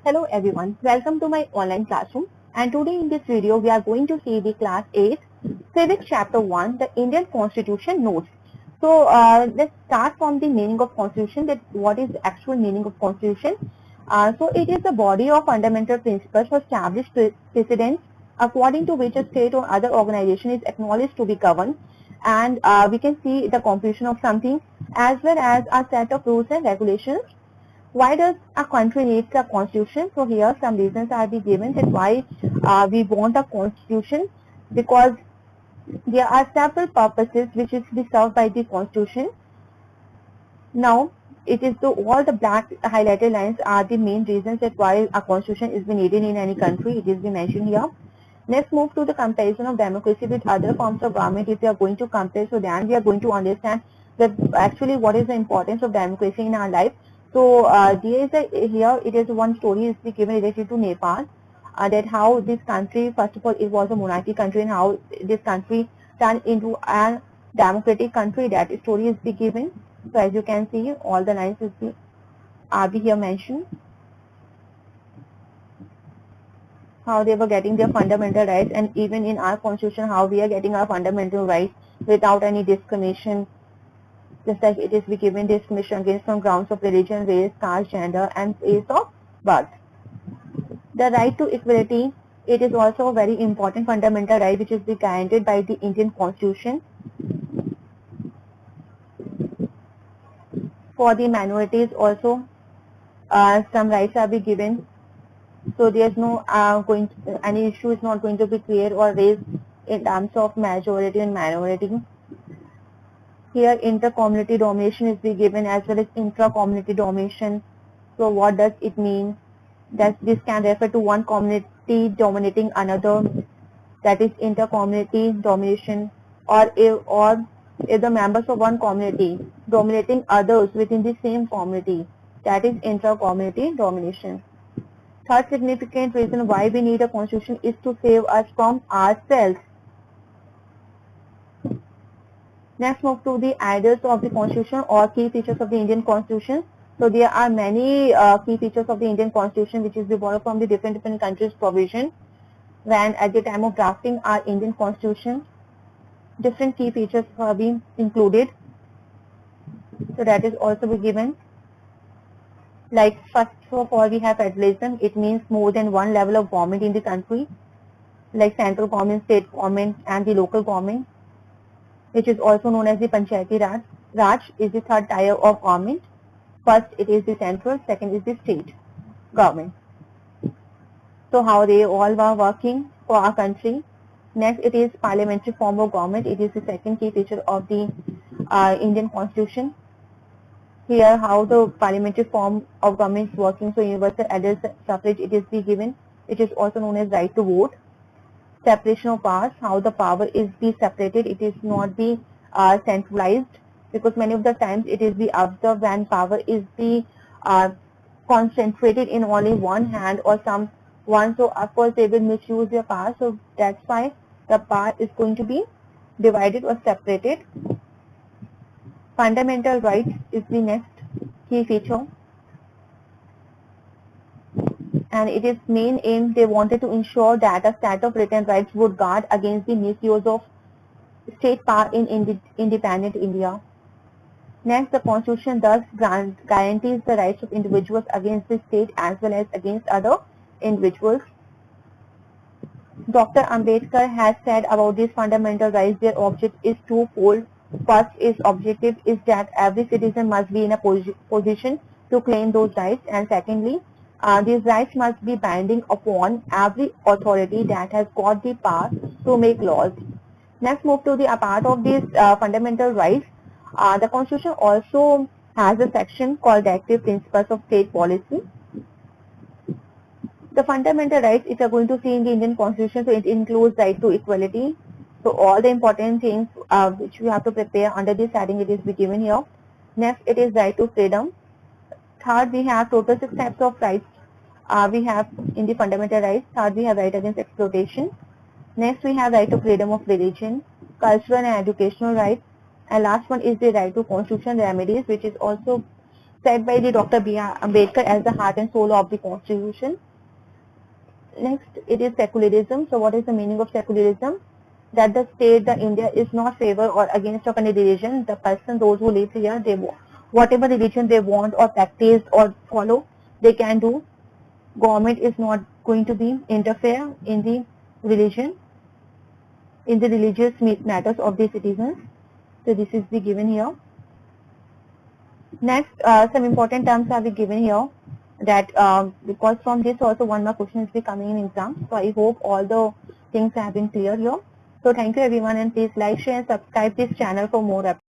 Hello everyone, welcome to my online classroom, and today in this video we are going to see the class 8 Civics chapter 1, the Indian Constitution notes. So let's start from the meaning of Constitution, that what is the actual meaning of Constitution. So it is the body of fundamental principles or established precedents according to which a state or other organization is acknowledged to be governed, and we can see the composition of something as well as a set of rules and regulations. Why does a country needs a constitution? So here some reasons are be given that why we want a constitution, because there are several purposes which is to be served by the constitution. Now it is all the black highlighted lines are the main reasons that why a constitution is needed in any country. It is be mentioned here. Let's move to the comparison of democracy with other forms of government. If we are going to compare, so then we are going to understand that actually what is the importance of democracy in our life. So here it is one story is given related to Nepal, that how this country, first of all, it was a monarchy country, and how this country turned into a democratic country. That story is given. So as you can see, all the lines are here mentioned. How they were getting their fundamental rights, and even in our constitution, how we are getting our fundamental rights without any discrimination. Just like it is be given discrimination against on grounds of religion, race, caste, gender, and place of birth. The right to equality, it is also a very important fundamental right which is be guaranteed by the Indian Constitution. For the minorities also, some rights are be given. So there is no any issue is not going to be created or raised in terms of majority and minority. Here inter-community domination is be given as well as intra-community domination. So what does it mean? That this can refer to one community dominating another, that is inter-community domination, or if the members of one community dominating others within the same community, that is intra-community domination. Third significant reason why we need a constitution is to save us from ourselves. Next, move to the ideals of the constitution or key features of the Indian constitution. So there are many key features of the Indian constitution which is borrowed from the different countries' provision. When at the time of drafting our Indian constitution, different key features have been included. So that is also be given. Like first of all, we have federalism. It means more than one level of government in the country, like central government, state government, and the local government, which is also known as the Panchayati Raj. Raj is the third tier of government. First, it is the central. Second is the state government. So how they all were working for our country. Next, it is parliamentary form of government. It is the second key feature of the Indian Constitution. Here, how the parliamentary form of government is working. So universal adult suffrage, it is be given. It is also known as right to vote. Separation of powers, how the power is be separated. It is not be centralized, because many of the times it is be observed when power is be concentrated in only one hand or someone. So of course they will misuse their power. So that's why the power is going to be divided or separated. Fundamental rights is the next key feature, and it is main aim they wanted to ensure that a set of written rights would guard against the misuse of state power in independent India. Next, the Constitution thus guarantees the rights of individuals against the state as well as against other individuals. Dr. Ambedkar has said about these fundamental rights, their object is twofold. First is objective is that every citizen must be in a position to claim those rights, and secondly, these rights must be binding upon every authority that has got the power to make laws. Next, move to the part of these fundamental rights. The Constitution also has a section called the Active Principles of State Policy. The fundamental rights, if you are going to see in the Indian Constitution, so it includes right to equality. So all the important things which we have to prepare under this heading, it is be given here. Next, it is right to freedom. Third, we have total 6 types of rights we have in the fundamental rights. Third, we have right against exploitation. Next, we have right to freedom of religion, cultural and educational rights. And last one is the right to constitutional remedies, which is also said by the Dr. B.R. Ambedkar as the heart and soul of the Constitution. Next, it is secularism. So what is the meaning of secularism? That the state, the India is not favor or against of any religion. The person, those who live here, they whatever religion they want or practice or follow, they can do. Government is not going to be interfere in the religion, in the religious matters of the citizens. So this is the given here. Next, some important terms are be given here. That because from this also one more question is be coming in exam. So I hope all the things have been clear here. So thank you everyone, and please like, share and subscribe this channel for more updates.